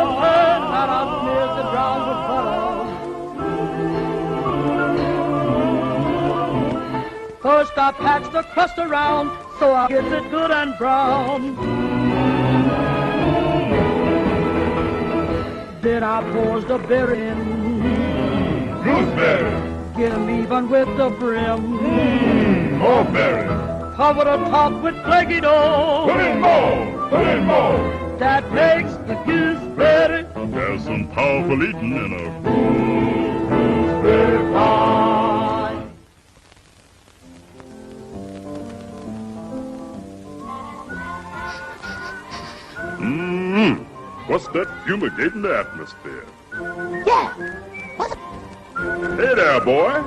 that I smeared the ground with butter. First I patched the crust around, so I gets it good and brown. Then I pours the berry in. Gooseberry. Get 'em even with the brim. More berry. Cover the top with flaky dough. Put in more. Put in more. That makes the gooseberry. There's some powerful eating in a Gooseberry pie. What's that fumigating the atmosphere? Yeah. Hey there, boy.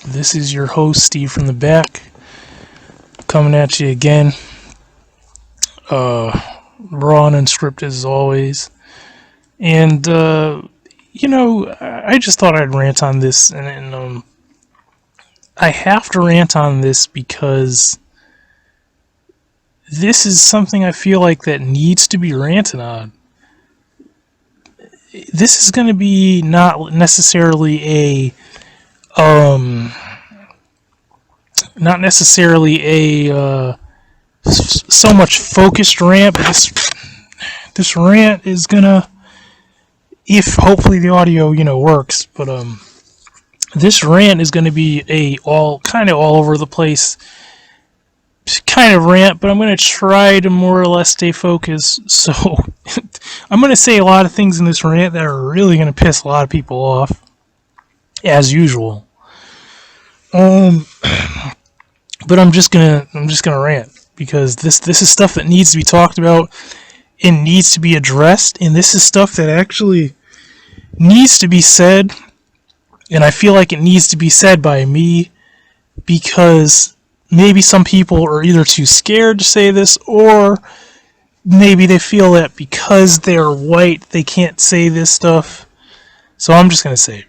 This is your host, Steve from the back, coming at you again. Raw and unscripted as always. And, I just thought I'd rant on this, and I have to rant on this because this is something I feel like that needs to be ranted on. This is going to be not necessarily so much focused rant, but this rant is gonna, if hopefully the audio works, but this rant is gonna be all over the place kind of rant, but I'm gonna try to more or less stay focused. So I'm gonna say a lot of things in this rant that are really gonna piss a lot of people off, as usual. But I'm just gonna rant because this is stuff that needs to be talked about and needs to be addressed, and this is stuff that actually needs to be said, and I feel like it needs to be said by me because maybe some people are either too scared to say this, or maybe they feel that because they're white they can't say this stuff. So I'm just gonna say it.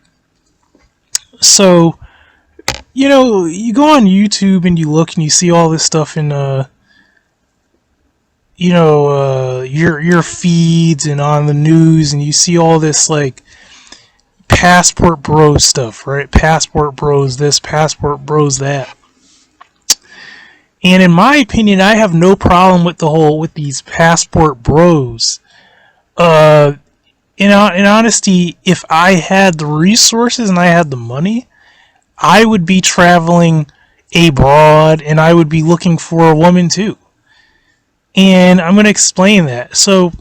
So you go on YouTube and you look and you see all this stuff in, your feeds and on the news, and you see all this, like, passport bros stuff, right? Passport bros this, passport bros that. And in my opinion, I have no problem with these passport bros. In honesty, if I had the resources and I had the money, I would be traveling abroad and I would be looking for a woman too. And I'm going to explain that. So,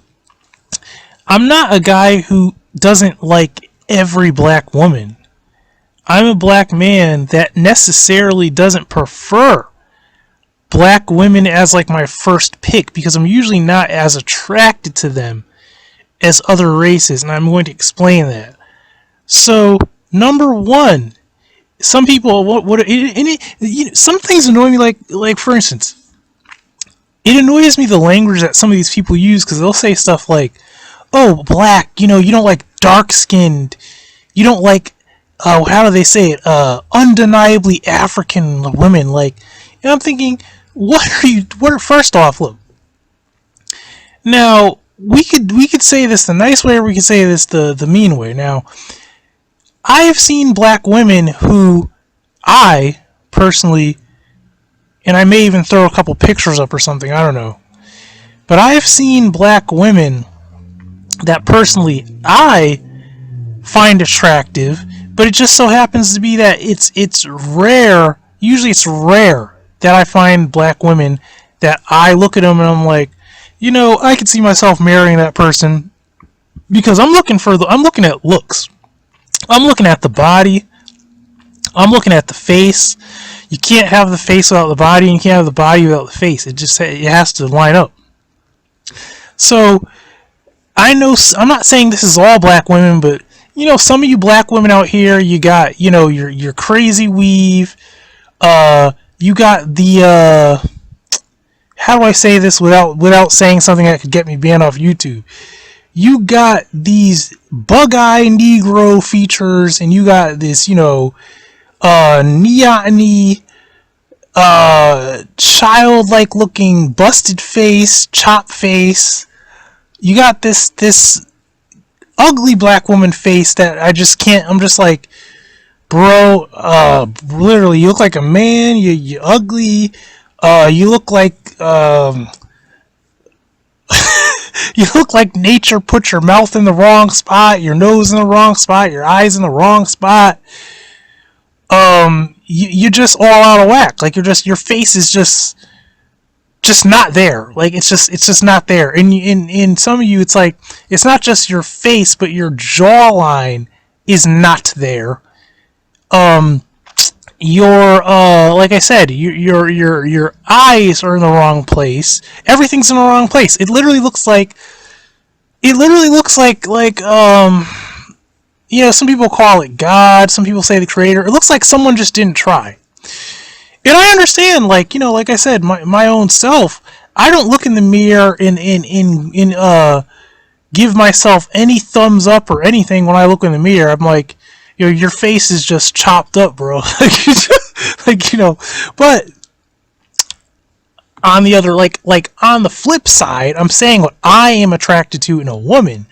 I'm not a guy who doesn't like every black woman. I'm a black man that necessarily doesn't prefer black women as like my first pick because I'm usually not as attracted to them as other races, and I'm going to explain that. So, number one, some people some things annoy me, like for instance, it annoys me the language that some of these people use because they'll say stuff like, "Oh, black, you don't like dark skinned, you don't like how do they say it? Undeniably African women." Like, and I'm thinking, first off, look. Now, we could say this the nice way or we could say this the mean way. Now, I have seen black women who I personally, and I may even throw a couple pictures up or something, I don't know. But I have seen black women that personally I find attractive, but it just so happens to be that it's rare, usually it's rare that I find black women that I look at them and I'm like, I could see myself marrying that person because I'm looking at looks. I'm looking at the body. I'm looking at the face. You can't have the face without the body, and you can't have the body without the face. It has to line up. So, I know, I'm not saying this is all black women, but, some of you black women out here, you got, your crazy weave, you got the, how do I say this without saying something that could get me banned off YouTube? You got these bug-eye Negro features, and you got this, neon-y, childlike looking busted face, chop face. You got this ugly black woman face that I just can't. I'm just like, bro, literally, you look like a man. You ugly. You look like you look like nature put your mouth in the wrong spot, your nose in the wrong spot, your eyes in the wrong spot. You're just all out of whack. Like your face is just not there. Like it's just not there. And in some of you, it's like it's not just your face, but your jawline is not there. Your like I said, your eyes are in the wrong place. Everything's in the wrong place. It literally looks like some people call it God, some people say the creator. It looks like someone just didn't try. And I understand, like I said, my own self, I don't look in the mirror and give myself any thumbs up or anything when I look in the mirror. I'm like, your face is just chopped up, bro. But on the other, like on the flip side, I'm saying what I am attracted to in a woman.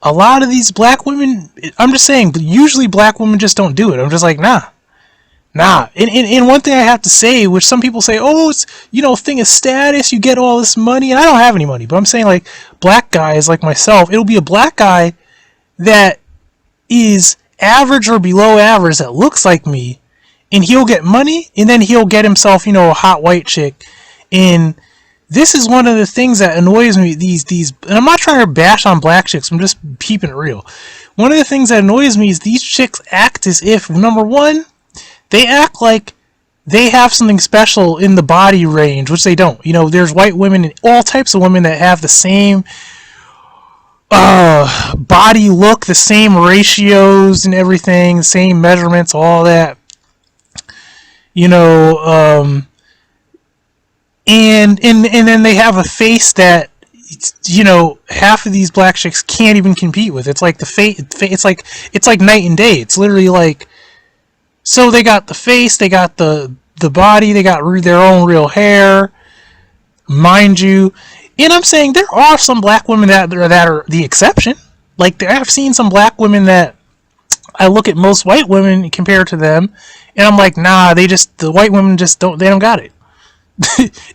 A lot of these black women, I'm just saying, but usually black women just don't do it. I'm just like, nah. And one thing I have to say, which some people say, oh, it's, thing of status, you get all this money, and I don't have any money, but I'm saying, like, black guys like myself, it'll be a black guy that is average or below average that looks like me, and he'll get money, and then he'll get himself, a hot white chick. And this is one of the things that annoys me, these, and I'm not trying to bash on black chicks, I'm just keeping it real. One of the things that annoys me is these chicks act as if, number one, they act like they have something special in the body range, which they don't. There's white women and all types of women that have the same body look, the same ratios and everything, the same measurements, all that. And then they have a face that half of these black chicks can't even compete with. It's like it's like night and day. It's literally like, so they got the face, they got the body, they got their own real hair, mind you. And I'm saying there are some black women that are the exception. Like, I've seen some black women that I look at most white women compared to them, and I'm like, nah, the white women just don't got it.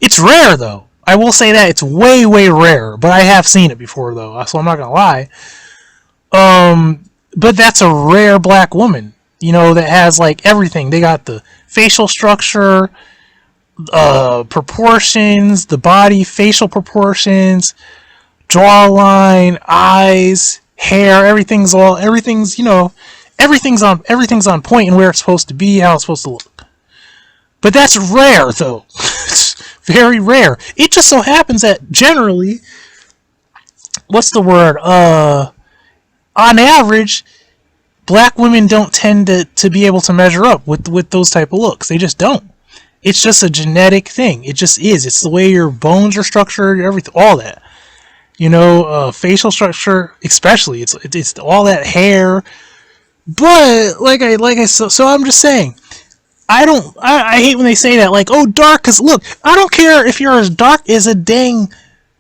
It's rare though. I will say that it's way, way rare, but I have seen it before though, so I'm not gonna lie. But that's a rare black woman, that has like everything. They got the facial structure, proportions, the body, facial proportions, jawline, eyes, hair, everything's on point and where it's supposed to be, how it's supposed to look. But that's rare though. It's very rare. It just so happens that generally, what's the word? On average, black women don't tend to be able to measure up with those type of looks. They just don't. It's just a genetic thing. It just is. It's the way your bones are structured, everything, all that. Facial structure, especially. It's all that hair. But so I'm just saying, I hate when they say that, like, oh, dark, because look, I don't care if you're as dark as a dang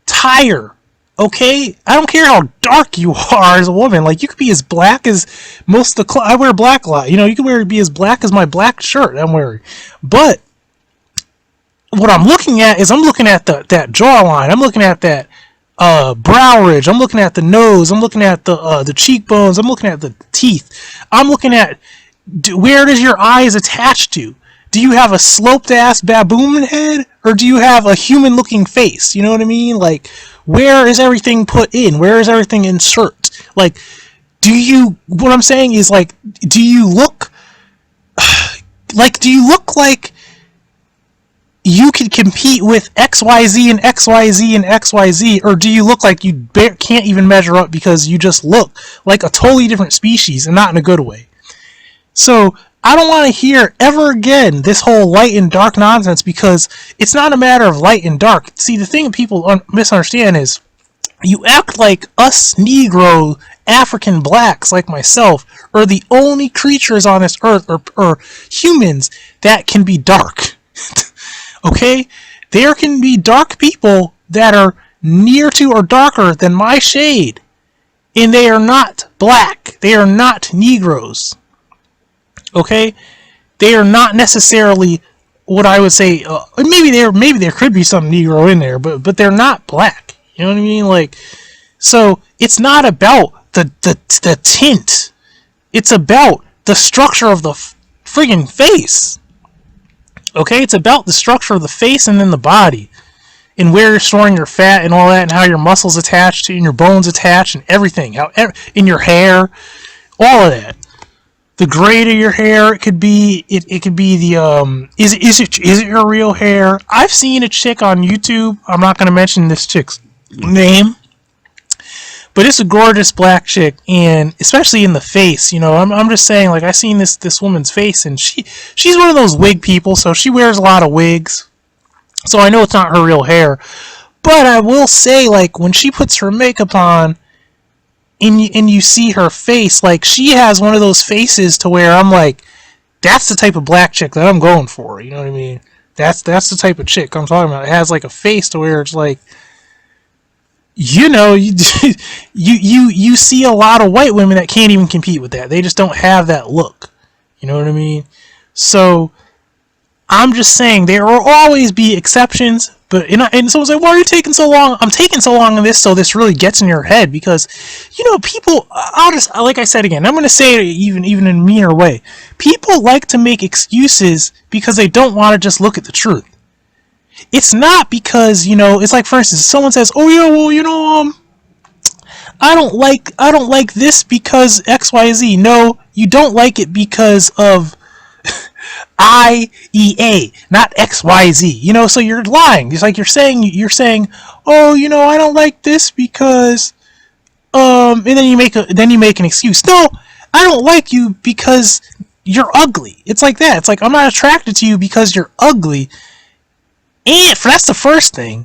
tire, okay? I don't care how dark you are as a woman. Like, you could be as black as most of the I wear black a lot. You could be as black as my black shirt I'm wearing. But what I'm looking at is I'm looking at that jawline. I'm looking at that brow ridge. I'm looking at the nose. I'm looking at the cheekbones. I'm looking at the teeth. I'm looking at where does your eyes attach to? Do you have a sloped ass baboon head, or do you have a human looking face? You know what I mean? Like, where is everything put in? Where is everything insert? Like, what I'm saying is, like, do you look like you can compete with XYZ and XYZ and XYZ, or do you look like you can't even measure up because you just look like a totally different species, and not in a good way? So I don't want to hear ever again this whole light and dark nonsense, because it's not a matter of light and dark. See, the thing that people misunderstand is you act like us Negro African blacks like myself are the only creatures on this earth, or humans, that can be dark. Okay? There can be dark people that are near to or darker than my shade, and they are not black. They are not Negroes. Okay? They are not necessarily what I would say, maybe there could be some Negro in there, but they're not black. You know what I mean? Like, so it's not about the tint. It's about the structure of the friggin' face. Okay? It's about the structure of the face and then the body, and where you're storing your fat and all that, and how your muscles attach to, and your bones attach, and everything. How in your hair, all of that. The grade of your hair, it could be the is it your real hair? I've seen a chick on YouTube. I'm not going to mention this chick's name, but it's a gorgeous black chick, and especially in the face. I'm just saying, like, I seen this woman's face, and she's one of those wig people, so she wears a lot of wigs. So I know it's not her real hair, but I will say, like, when she puts her makeup on, and you see her face, like, she has one of those faces to where I'm like, that's the type of black chick that I'm going for. You know what I mean? That's the type of chick I'm talking about. It has like a face to where it's like, you see a lot of white women that can't even compete with that. They just don't have that look. You know what I mean? So I'm just saying there will always be exceptions, but and so it's like, why are you taking so long? I'm taking so long on this, so this really gets in your head, because people. I'll just, like I said again, I'm going to say it even in a meaner way. People like to make excuses because they don't want to just look at the truth. It's not because it's like, for instance, someone says, "Oh yeah, well I don't like this because XYZ." No, you don't like it because of IEA, not XYZ. So you're lying. It's like you're saying, "Oh, I don't like this because," and then you make an excuse. No, I don't like you because you're ugly. It's like that. It's like, I'm not attracted to you because you're ugly. And that's the first thing.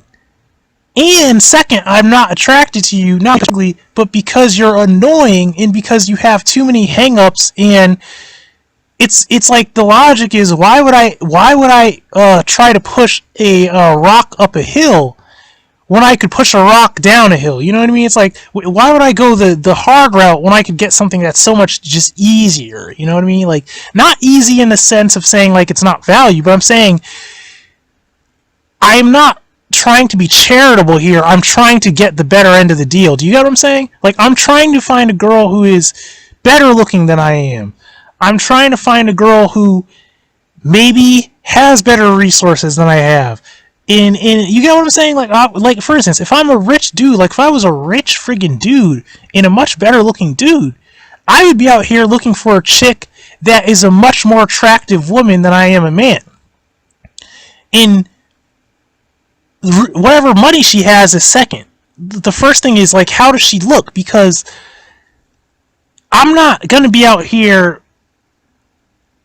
And second, I'm not attracted to you, not ugly, but because you're annoying and because you have too many hang-ups. And it's like, the logic is, why would I try to push a rock up a hill when I could push a rock down a hill? You know what I mean? It's like, why would I go the hard route when I could get something that's so much just easier? You know what I mean? Like, not easy in the sense of saying like it's not value, but I'm saying I'm not trying to be charitable here. I'm trying to get the better end of the deal. Do you get what I'm saying? Like, I'm trying to find a girl who is better looking than I am. I'm trying to find a girl who maybe has better resources than I have. In you get what I'm saying? Like for instance, if I'm a rich dude, like if I was a rich friggin' dude and a much better looking dude, I would be out here looking for a chick that is a much more attractive woman than I am a man. In whatever money she has is second. The first thing is, like, how does she look? Because I'm not gonna be out here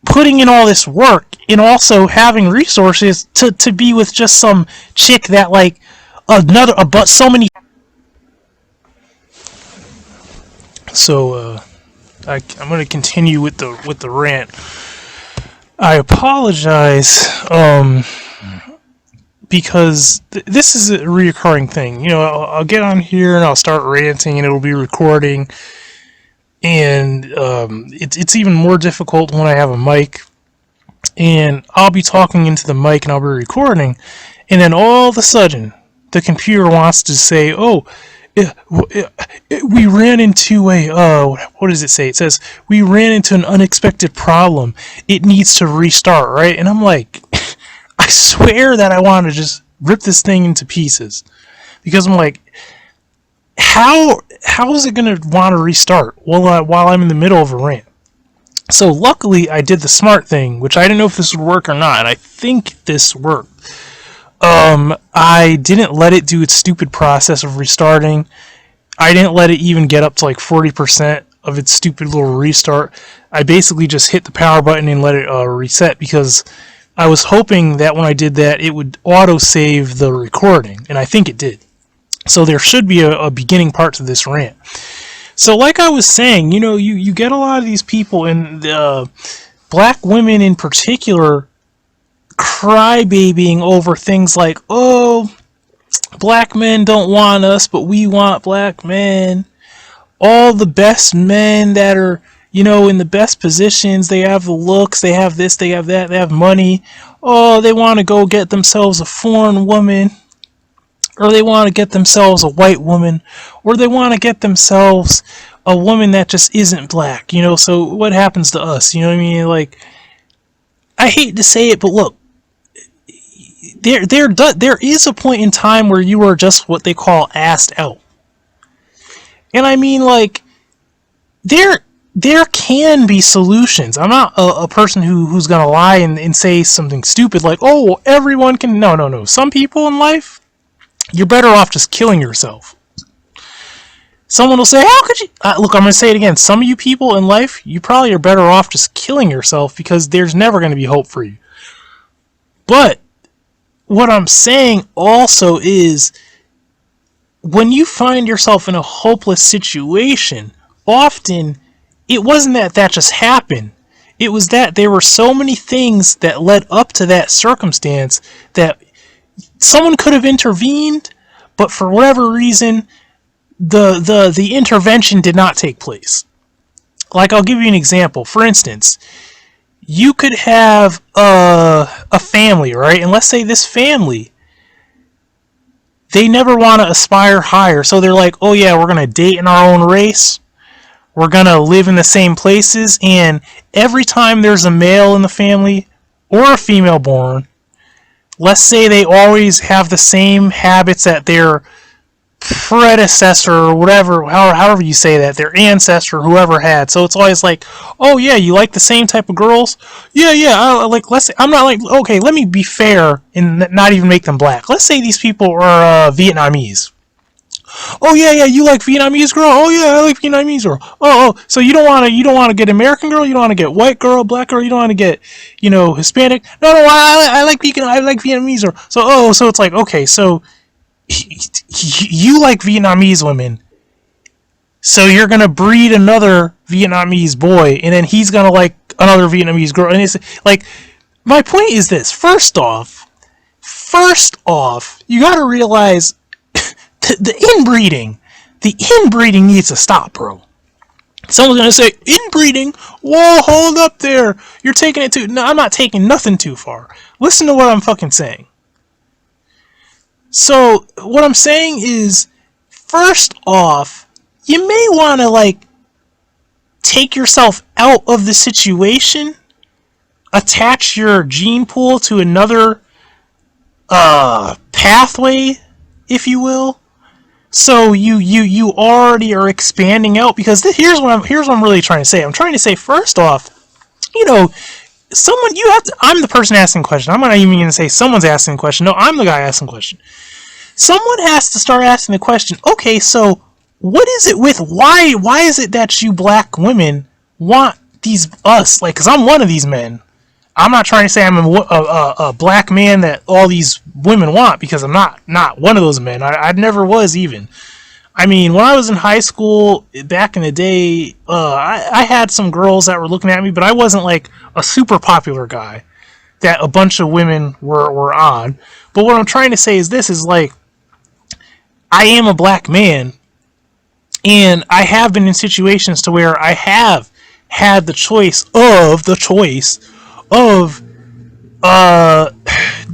putting in all this work and also having resources to be with just some chick that, like, but so many. So I'm gonna continue with the rant. I apologize because this is a reoccurring thing. You know, I'll get on here and I'll start ranting and it'll be recording. And it's even more difficult when I have a mic, and I'll be talking into the mic and I'll be recording, and then all of a sudden the computer wants to say, "Oh, we ran into a what does it say? It says we ran into an unexpected problem. It needs to restart, right?" And I'm like, I swear that I want to just rip this thing into pieces, because I'm like, how is it going to want to restart while I'm in the middle of a rant? So luckily I did the smart thing, which I didn't know if this would work or not, and I think this worked. I didn't let it do its stupid process of restarting. I didn't let it even get up to like 40% of its stupid little restart. I basically just hit the power button and let it reset, because I was hoping that when I did that it would auto-save the recording, and I think it did. So there should be a beginning part to this rant. So like I was saying, you know, you get a lot of these people, and black women in particular, crybabying over things like, oh, black men don't want us, but we want black men. All the best men that are, you know, in the best positions, they have the looks, they have this, they have that, they have money. Oh, they want to go get themselves a foreign woman. Or they want to get themselves a white woman, or they want to get themselves a woman that just isn't black, you know. So what happens to us? You know what I mean? Like, I hate to say it, but look, there is a point in time where you are just what they call assed out. And I mean, like, there can be solutions. I'm not a person who's gonna lie and say something stupid like, oh, well, everyone can. No. Some people in life, you're better off just killing yourself. Someone will say, how could you... look, I'm going to say it again. Some of you people in life, you probably are better off just killing yourself, because there's never going to be hope for you. But what I'm saying also is, when you find yourself in a hopeless situation, often it wasn't that just happened. It was that there were so many things that led up to that circumstance that someone could have intervened, but for whatever reason, the intervention did not take place. Like, I'll give you an example. For instance, you could have a family, right? And let's say this family, they never want to aspire higher. So they're like, oh yeah, we're going to date in our own race. We're going to live in the same places. And every time there's a male in the family or a female born, let's say they always have the same habits that their predecessor or whatever, however you say that, their ancestor, whoever had. So it's always like, oh yeah, you like the same type of girls? Yeah. Let's say, I'm not like, okay, let me be fair and not even make them black. Let's say these people are Vietnamese. Oh yeah, you like Vietnamese girl? Oh yeah, I like Vietnamese girl. Oh, so you don't want to get American girl? You don't want to get white girl, black girl? You don't want to get, you know, Hispanic? No, I like Vietnamese girl. So it's like, okay, so you like Vietnamese women, so you're gonna breed another Vietnamese boy, and then he's gonna like another Vietnamese girl, and it's like, my point is this: first off, you gotta realize the inbreeding needs to stop, bro. Someone's gonna say, inbreeding? Whoa, hold up there. You're taking it too... No, I'm not taking nothing too far. Listen to what I'm fucking saying. So, what I'm saying is, first off, you may want to, like, take yourself out of the situation, attach your gene pool to another pathway, if you will. So you already are expanding out, because here's what I'm really trying to say. I'm trying to say, first off, someone, you have to, I'm the person asking the question. I'm not even going to say someone's asking the question. No, I'm the guy asking the question. Someone has to start asking the question, okay, so what is it with, why is it that you black women want us, like, because I'm one of these men. I'm not trying to say I'm a black man that all these women want, because I'm not one of those men. I never was even. I mean, when I was in high school, back in the day, I had some girls that were looking at me, but I wasn't like a super popular guy that a bunch of women were on. But what I'm trying to say is this, is like, I am a black man, and I have been in situations to where I have had the choice of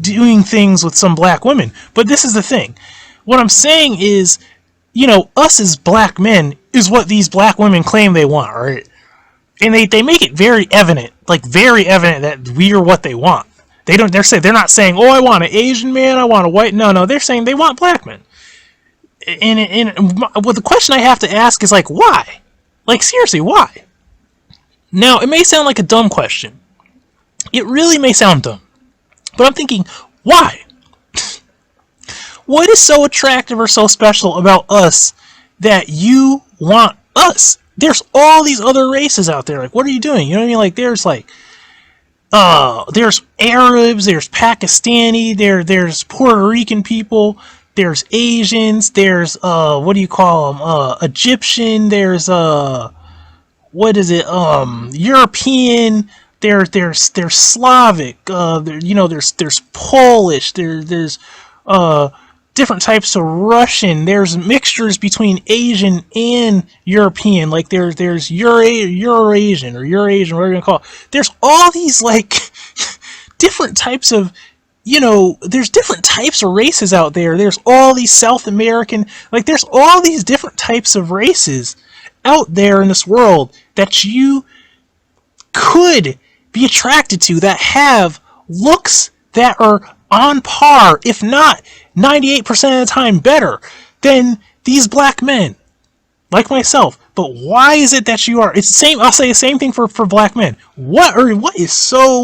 doing things with some black women. But this is the thing. What I'm saying is, us as black men is what these black women claim they want, right? And they make it very evident that we are what they want. They're not saying, oh, I want an Asian man, I want a white. No, they're saying they want black men. And the question I have to ask is, like, why? Like, seriously, why? Now, it may sound like a dumb question. It really may sound dumb. But I'm thinking, why? What is so attractive or so special about us that you want us? There's all these other races out there. Like, what are you doing? You know what I mean? Like, there's Arabs, there's Pakistani, there's Puerto Rican people, there's Asians, there's, what do you call them? Egyptian, there's, European, there's Slavic, there's Polish, there's different types of Russian, there's mixtures between Asian and European, like there's Eurasian, whatever you're gonna call it. There's all these, like, different types of, there's different types of races out there. There's all these South American, like, there's all these different types of races out there in this world that you could be attracted to, that have looks that are on par, if not 98% of the time better than these black men like myself. But why is it that you are? It's the same. I'll say the same thing for black men. What is so